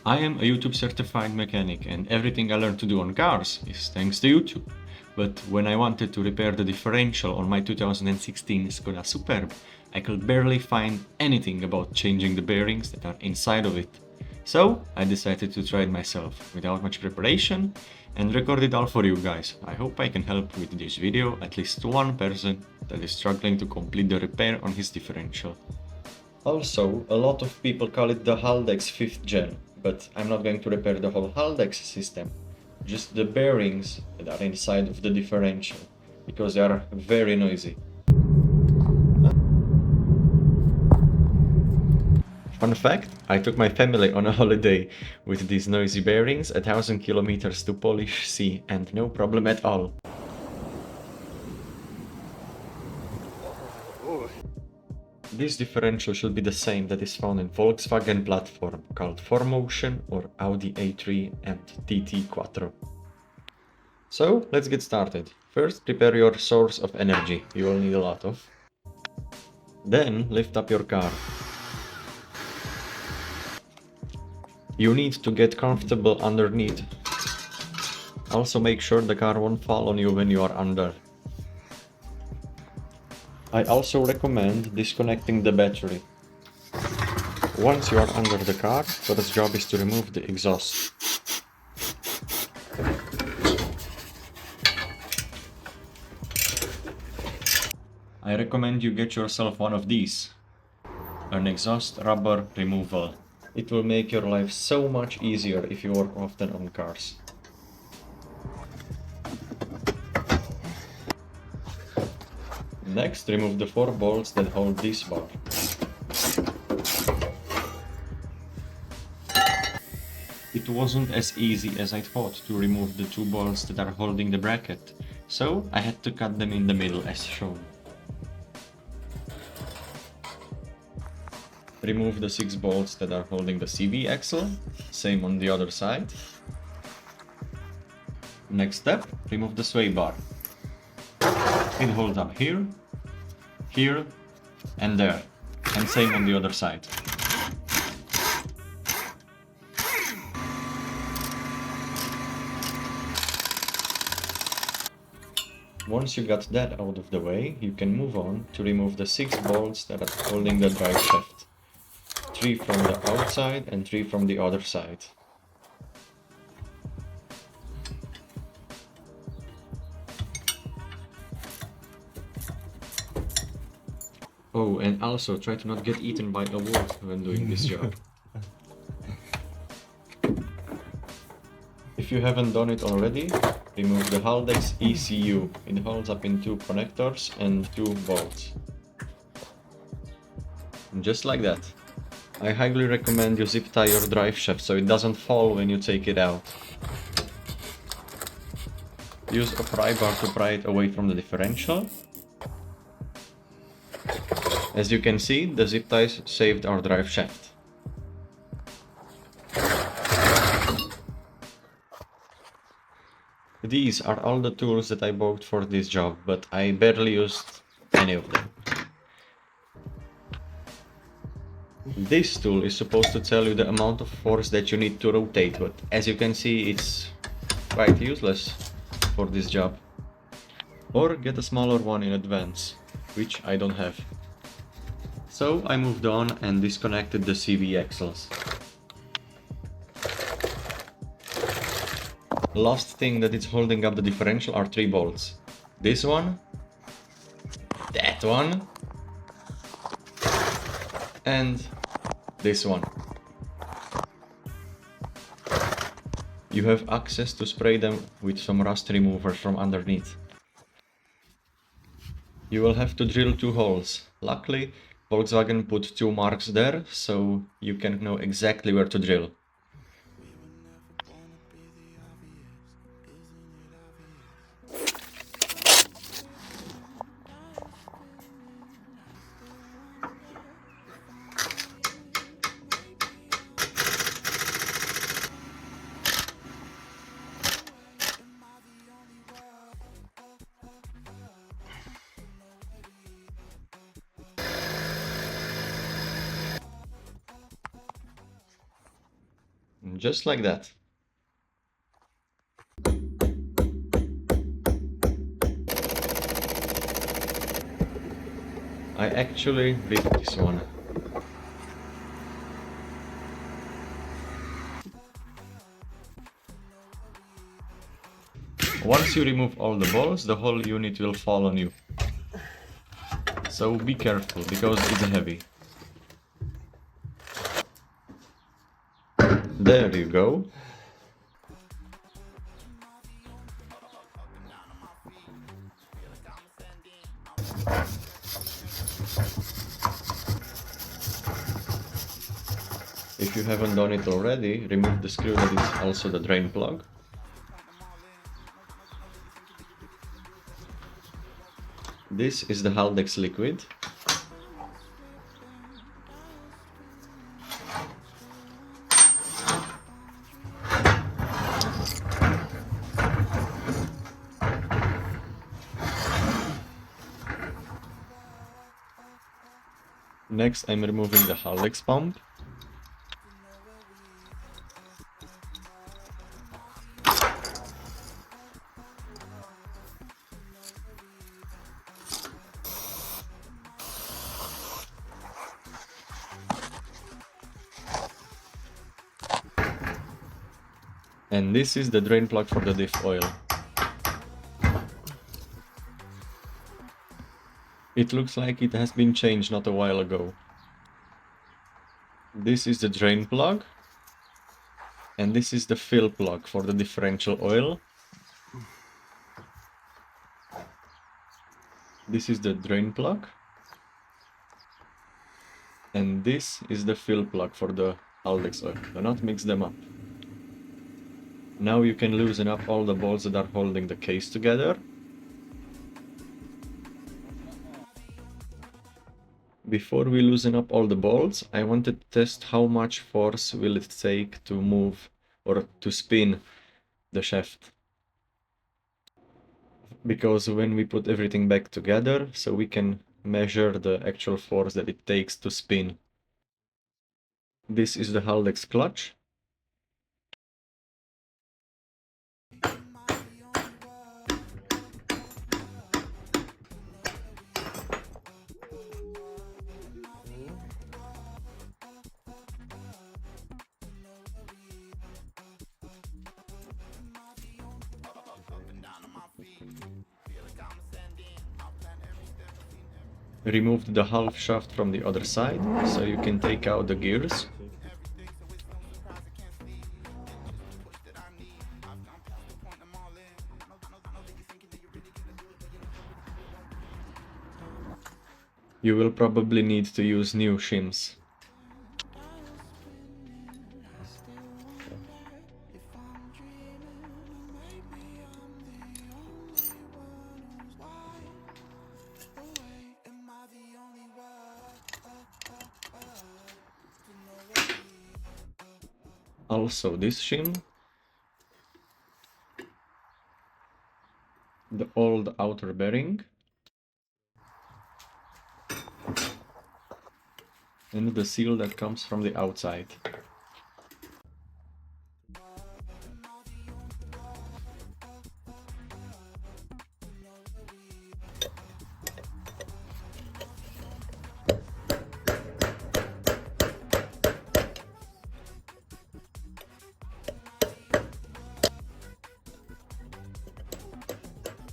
I am a YouTube certified mechanic and everything I learned to do on cars is thanks to YouTube. But when I wanted to repair the differential on my 2016 Skoda Superb, I could barely find anything about changing the bearings that are inside of it. So I decided to try it myself, without much preparation, and record it all for you guys. I hope I can help with this video at least one person that is struggling to complete the repair on his differential. Also, a lot of people call it the Haldex 5th gen, but I'm not going to repair the whole Haldex system, just the bearings that are inside of the differential, because they are very noisy. Fun fact, I took my family on a holiday with these noisy bearings 1000 kilometers to Polish Sea and no problem at all. This differential should be the same that is found in Volkswagen platform called 4Motion or Audi A3 and TT Quattro. So let's get started. First prepare your source of energy, you will need a lot of. Then lift up your car. You need to get comfortable underneath. Also make sure the car won't fall on you when you are under. I also recommend disconnecting the battery. Once you are under the car, first job is to remove the exhaust. I recommend you get yourself one of these. An exhaust rubber removal. It will make your life so much easier if you work often on cars. Next, remove the 4 bolts that hold this bar. It wasn't as easy as I thought to remove the 2 bolts that are holding the bracket, so I had to cut them in the middle as shown. Remove the 6 bolts that are holding the CV axle, same on the other side. Next step, remove the sway bar. It holds up here, here, and there, and same on the other side. Once you got that out of the way, you can move on to remove the 6 bolts that are holding the drive shaft. 3 from the outside and 3 from the other side. Oh, and also try to not get eaten by a wolf when doing this job. If you haven't done it already, remove the Haldex ECU. It holds up in 2 connectors and 2 bolts. Just like that. I highly recommend you zip tie your drive shaft so it doesn't fall when you take it out. Use a pry bar to pry it away from the differential. As you can see, the zip ties saved our drive shaft. These are all the tools that I bought for this job, but I barely used any of them. This tool is supposed to tell you the amount of force that you need to rotate, but as you can see it's quite useless for this job. Or get a smaller one in advance, which I don't have. So I moved on and disconnected the CV axles. Last thing that is holding up the differential are 3 bolts. This one, that one, and this one. You have access to spray them with some rust remover from underneath. You will have to drill 2 holes. Luckily, Volkswagen put 2 marks there, so you can know exactly where to drill. And just like that. I actually ripped this one. Once you remove all the balls, the whole unit will fall on you. So be careful, because it's heavy. There you go. If you haven't done it already, remove the screw that is also the drain plug. This is the Haldex liquid. Next, I'm removing the Haldex pump. And this is the drain plug for the diff oil. It looks like it has been changed not a while ago. This is the drain plug. And this is the fill plug for the differential oil. This is the drain plug. And this is the fill plug for the Haldex oil. Do not mix them up. Now you can loosen up all the bolts that are holding the case together. Before we loosen up all the bolts, I wanted to test how much force will it take to move or to spin the shaft. Because when we put everything back together, so we can measure the actual force that it takes to spin. This is the Haldex clutch. Removed the half shaft from the other side, so you can take out the gears. You will probably need to use new shims. Also this shim, the old outer bearing, and the seal that comes from the outside.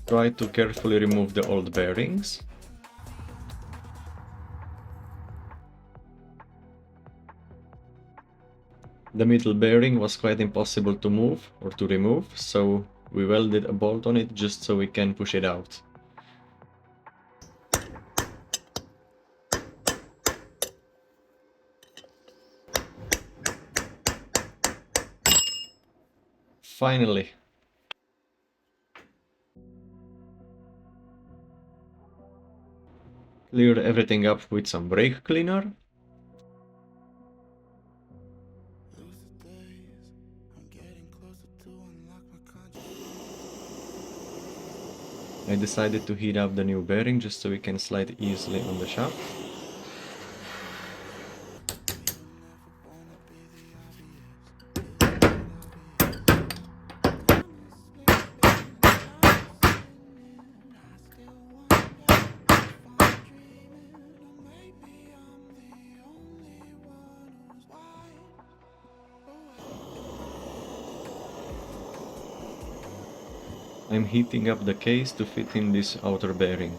Try to carefully remove the old bearings. The middle bearing was quite impossible to move or to remove, so we welded a bolt on it just so we can push it out. Finally! Clear everything up with some brake cleaner. I decided to heat up the new bearing just so we can slide easily on the shaft. I'm heating up the case to fit in this outer bearing.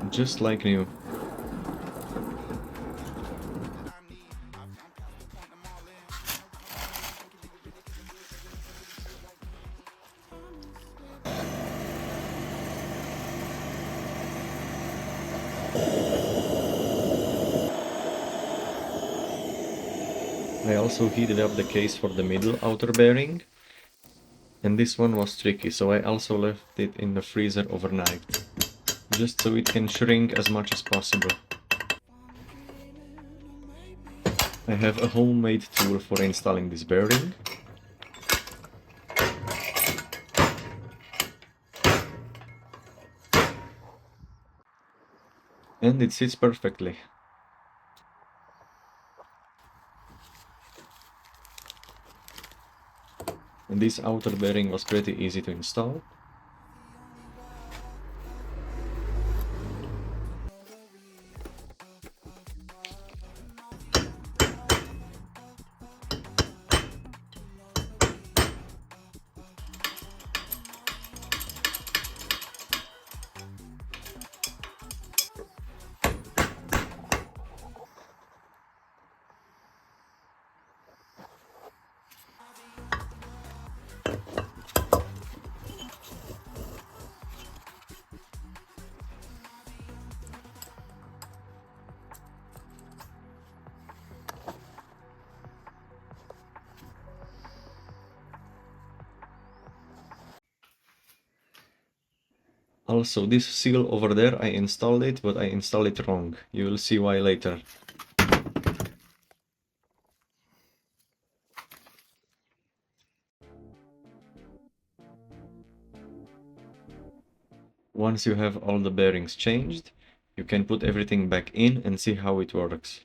Just like new. I also heated up the case for the middle outer bearing, and this one was tricky, so I also left it in the freezer overnight, just so it can shrink as much as possible. I have a homemade tool for installing this bearing. And it sits perfectly. And this outer bearing was pretty easy to install. Also, this seal over there, I installed it, but I installed it wrong. You will see why later. Once you have all the bearings changed, you can put everything back in and see how it works.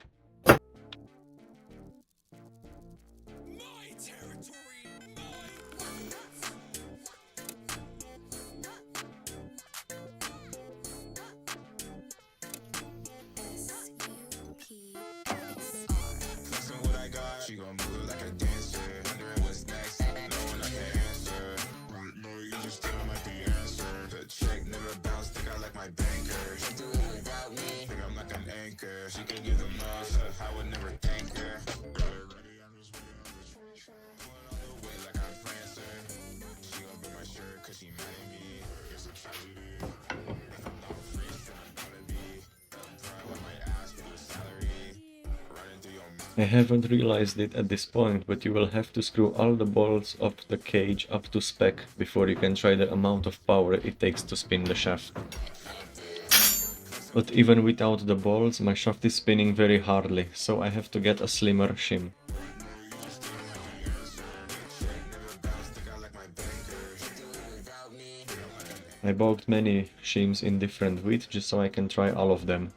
She gon' move like a dancer, wondering what's next, no one I can answer. Right now you just still might be answer. The check never bounced, think I like my banker. She do it without me, think I'm like an anchor. She can give the most, I would never thank her. Ready, I'm just waiting, going all the way like I'm Prancer. She gon' be my shirt cause she mad at me, it's a tragedy. If I'm not free, then I'm gonna be. I'm proud of my ass for the salary. I haven't realized it at this point, but you will have to screw all the bolts of the cage up to spec before you can try the amount of power it takes to spin the shaft. But even without the bolts, my shaft is spinning very hardly, so I have to get a slimmer shim. I bought many shims in different widths just so I can try all of them.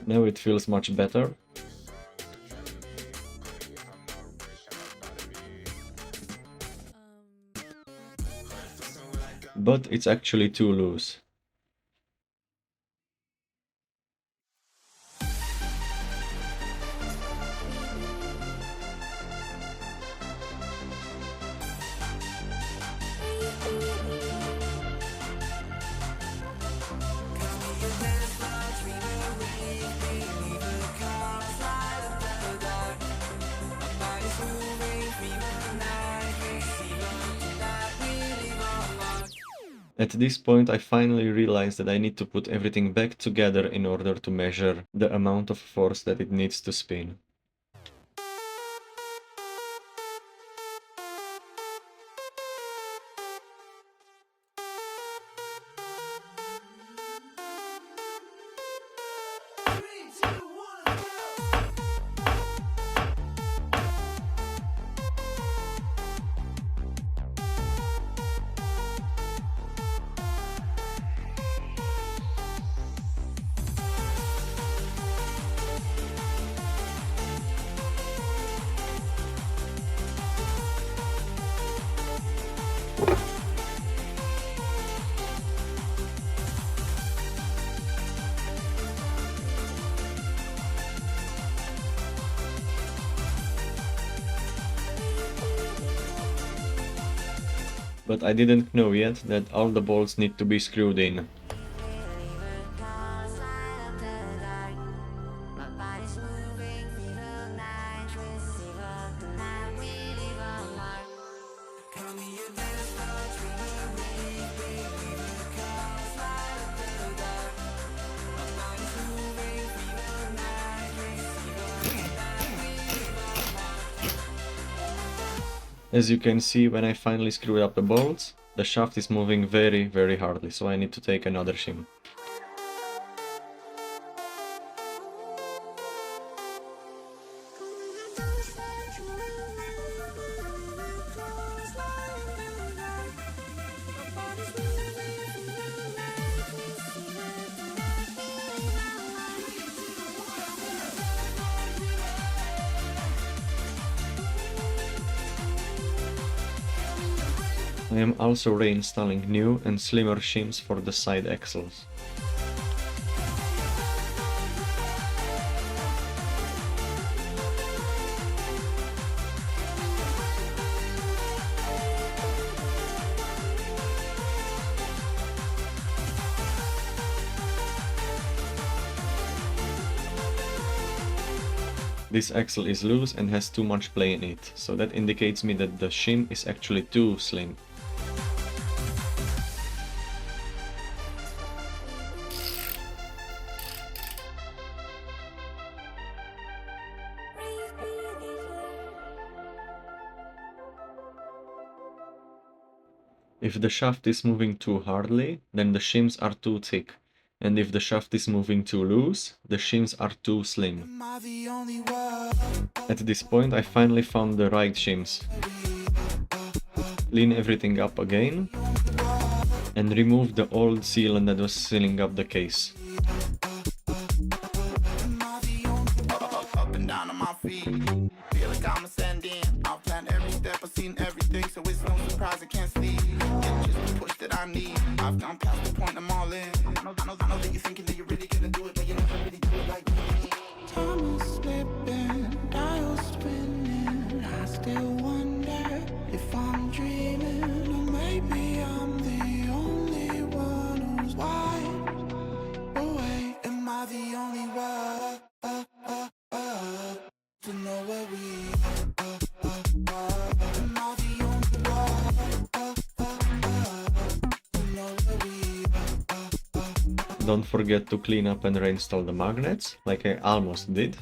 Now it feels much better. But it's actually too loose. At this point I finally realized that I need to put everything back together in order to measure the amount of force that it needs to spin. But I didn't know yet that all the bolts need to be screwed in. As you can see, when I finally screwed up the bolts, the shaft is moving very hardly, so I need to take another shim. I am also reinstalling new and slimmer shims for the side axles. This axle is loose and has too much play in it, so that indicates me that the shim is actually too slim. If the shaft is moving too hardly, then the shims are too thick. And if the shaft is moving too loose, the shims are too slim. At this point I finally found the right shims. Clean everything up again and remove the old sealant that was sealing up the case. I've gone past the point, I'm all in. I know that you're thinking that you're really gonna do it, but you never really do it like me. Time is slipping, dials spinning. I still wonder if I'm dreaming, or maybe I'm the only one who's wide awake. Am I the only one to know where we am I the only one to know where we Don't forget to clean up and reinstall the magnets, like I almost did.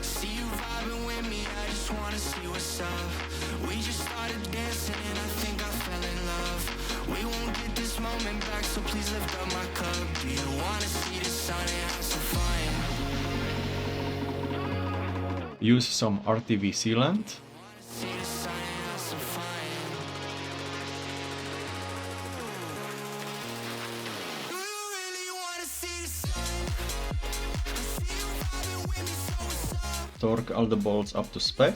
See you vibing with me, I just wanna see what's up. We just started dancing and I think I fell in love. We won't get this moment back, so please lift up my cup. Do you wanna see the sun and have some fun? Use some RTV sealant. See the sun and have some fun. Do you really wanna see the sun? I see you vibing with me, so what's up? Torque all the bolts up to spec.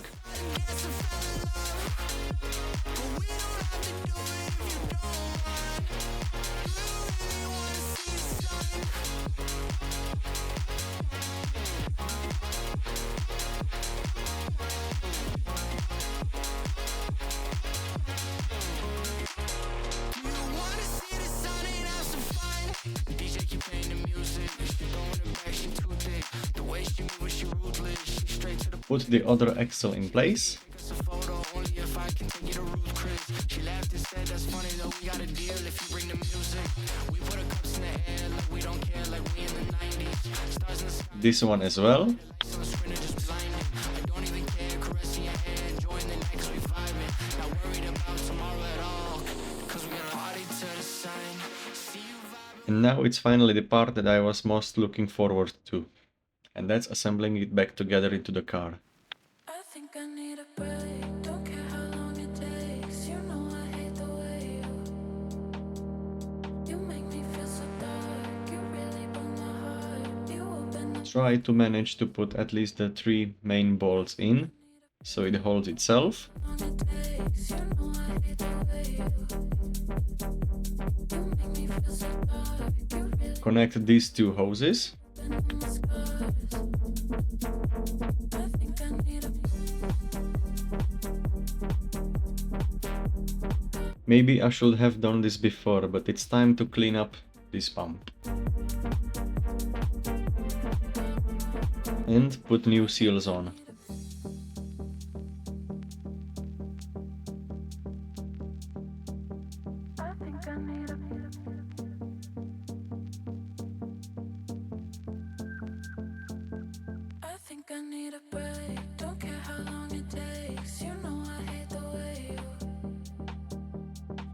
Put the other axle in place. This one as well. And now it's finally the part that I was most looking forward to, and that's assembling it back together into the car. I think I need a break. Don't care how long it takes. You know I hate the way you make me feel so dark. You really broke my heart. You open up. Try to manage to put at least the 3 main bolts in, so it holds itself. Long it takes. You know I hate the way you make me feel so dark. You really Connect these 2 hoses. open up my scars. I think I need a Maybe I should have done this before, but it's time to clean up this pump. And put new seals on. I think I need a I think I need a break. Don't care how long it takes. You know I hate the way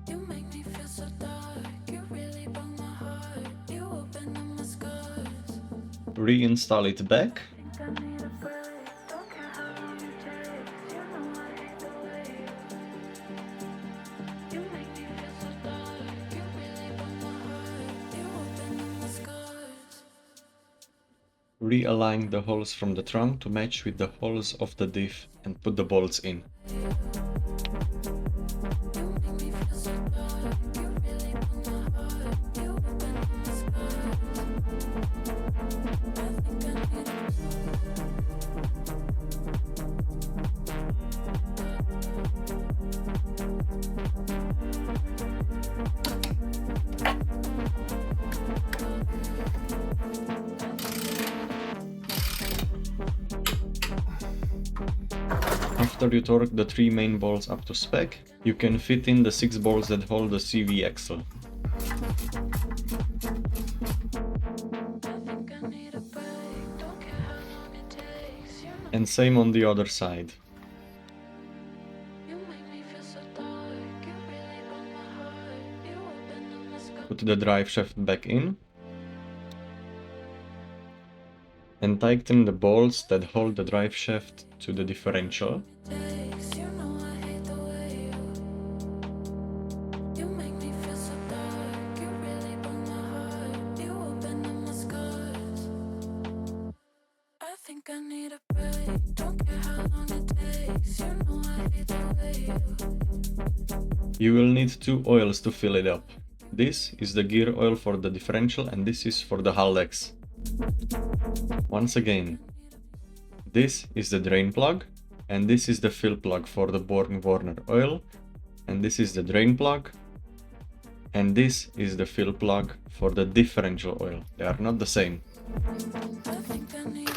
you make me feel so dark. You really broke my heart. You open up my scars. Reinstall it back. I think I need a break. Don't care how long it takes. You know I hate the way you make me feel so dark. You really broke my heart. You open up my scars. Realign the holes from the trunk to match with the holes of the diff and put the bolts in. You make me feel so dark. You really broke my heart. You open up my scars. I think I need a After you torque the 3 main bolts up to spec, you can fit in the 6 bolts that hold the CV axle. I think I need a break. Don't care how long it takes. You know And same on the other side. you make me feel so dark. You really broke my heart. You open up my scars. Put the drive shaft back in. And tighten the bolts that hold the drive shaft to the differential. Takes. You know I hate the way you make me feel so dark. You really broke my heart. You open up my scars. I think I need a break. Don't care how long it takes. You know I hate the way You will need 2 oils to fill it up. This is the gear oil for the differential and this is for the Haldex. Once again, this is the drain plug and this is the fill plug for the BorgWarner oil, and this is the drain plug and this is the fill plug for the differential oil. They are not the same. I think I need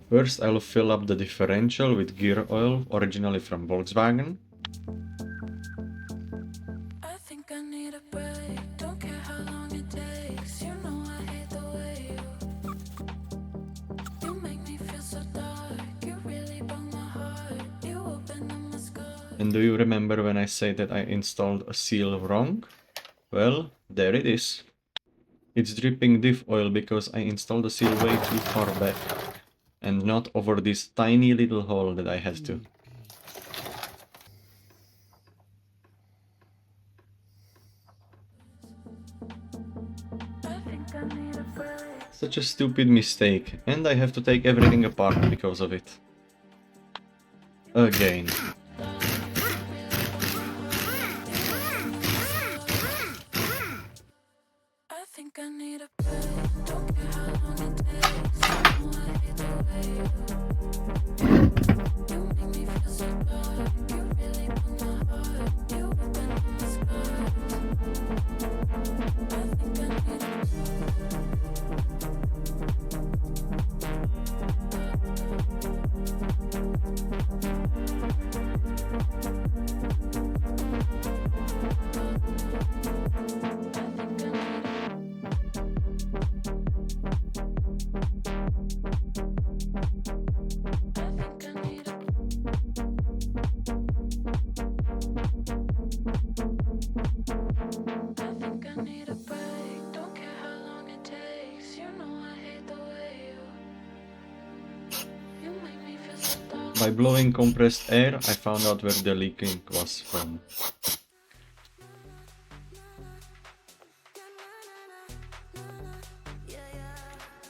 First I'll fill up the differential with gear oil, originally from Volkswagen. I think I need a break. Don't care how long it takes. You know I hate the way you make me feel so dark. You really broke my heart. You open up my scars. And do you remember when I said that I installed a seal wrong? Well, there it is. It's dripping diff oil because I installed the seal way too far back and not over this tiny little hole that I had to. I think I need a break. Such a stupid mistake, and I have to take everything apart because of it. Again. I think I need a break. Don't care how long it takes. You know I hate the way you make me feel so dark. You really broke my heart. You open up my scars. I think I need a I think I need a By blowing compressed air, I found out where the leaking was from.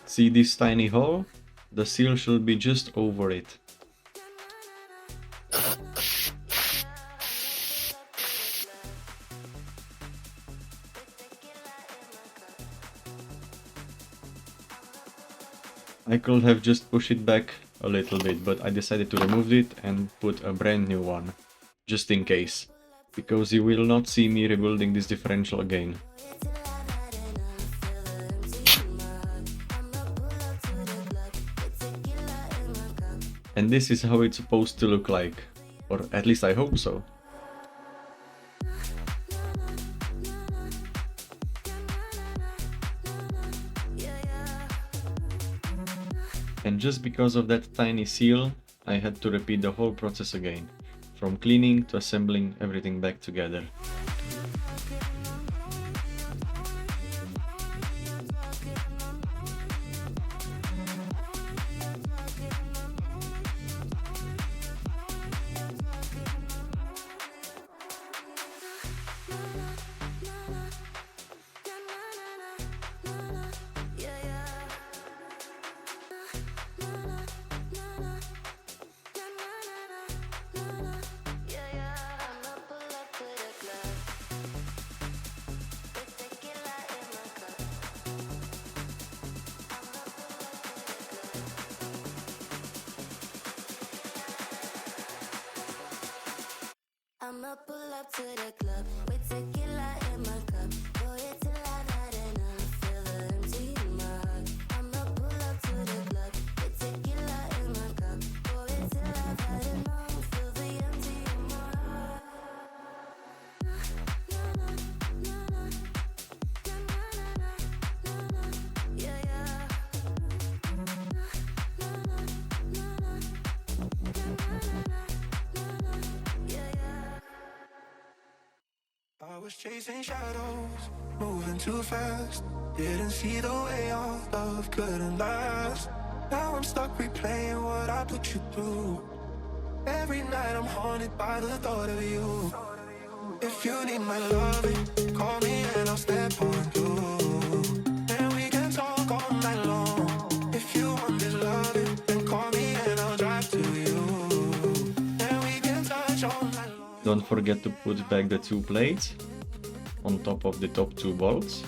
See this tiny hole? The seal should be just over it. I could have just pushed it back a little bit, but I decided to remove it and put a brand new one, just in case, because you will not see me rebuilding this differential again. And this is how it's supposed to look like, or at least I hope so. And just because of that tiny seal, I had to repeat the whole process again, from cleaning to assembling everything back together. I'ma pull up to the club with tequila in my cup. Boy, it till I've had enough. Feel the empty in my heart. I'ma pull up to the club with tequila in my cup. Boy, it till I've had enough. Feel the empty in my heart. Yeah, yeah. I was chasing shadows, moving too fast. Didn't see the way our love couldn't last. Now I'm stuck replaying what I put you through. Every night I'm haunted by the thought of you. If you need my loving, call me and I'll step on through. And we can talk all night long. If you want this loving, then call me and I'll drive to you. And we can touch all night long. Don't forget to put back the two plates on top of the top two bolts.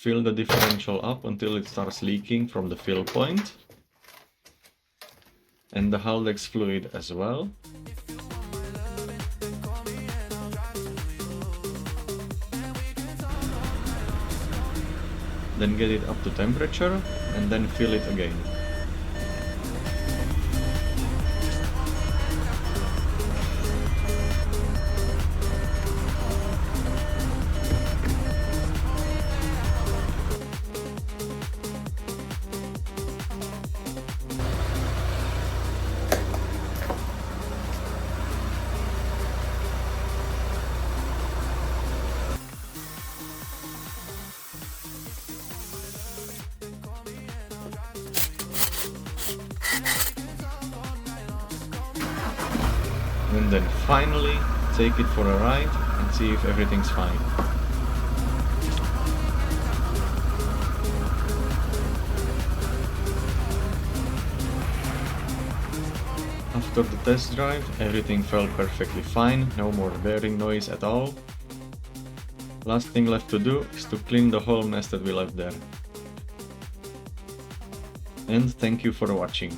Fill the differential up until it starts leaking from the fill point, and the Haldex fluid as well. Then get it up to temperature and then fill it again. And then finally take it for a ride and see if everything's fine. After the test drive, everything felt perfectly fine, no more bearing noise at all. Last thing left to do is to clean the whole mess that we left there. And thank you for watching.